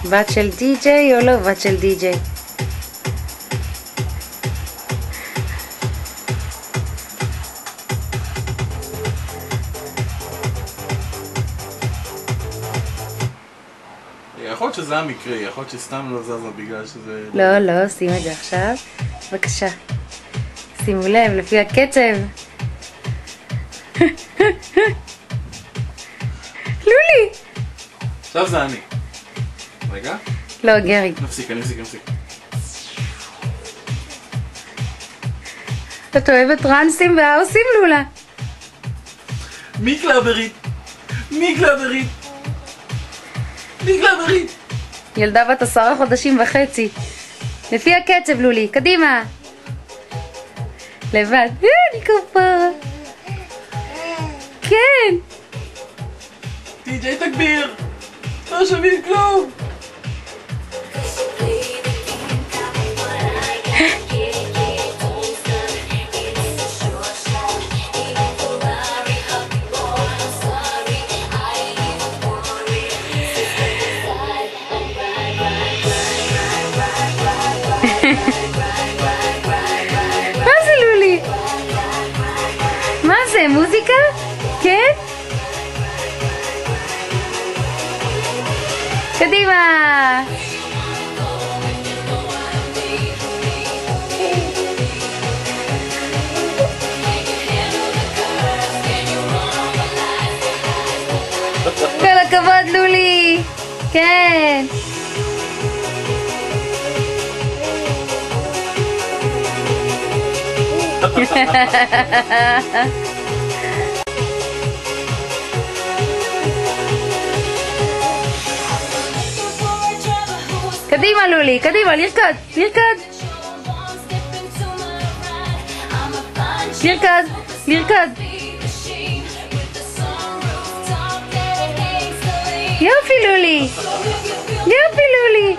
בת של די-ג'יי או לא בת של די-ג'יי? יכול להיות שזה המקרה, יכול להיות שסתם לא זזה בגלל שזה... לא, לא, שים את זה עכשיו. בבקשה. שימו לב, לפי הקצב. לולי! עכשיו זה אני. רגע. לא, גרי. נפסיק, אני מפסיק. את אוהבת טרנסים והאוסים, לולה? מי קלברית? ילדה בת 10 חודשים וחצי. לפי הקצב, לולי. קדימה. לבד. אני כפרה. כן. די-ג'יי תגביר. לא שומעים כלום. מה זה, לולי? מה זה, מוזיקה? כן? קדימה! כל הכבוד, לולי! כן! קדימה, לולי, קדימה, לרקוד, לרקוד. יופי, לולי.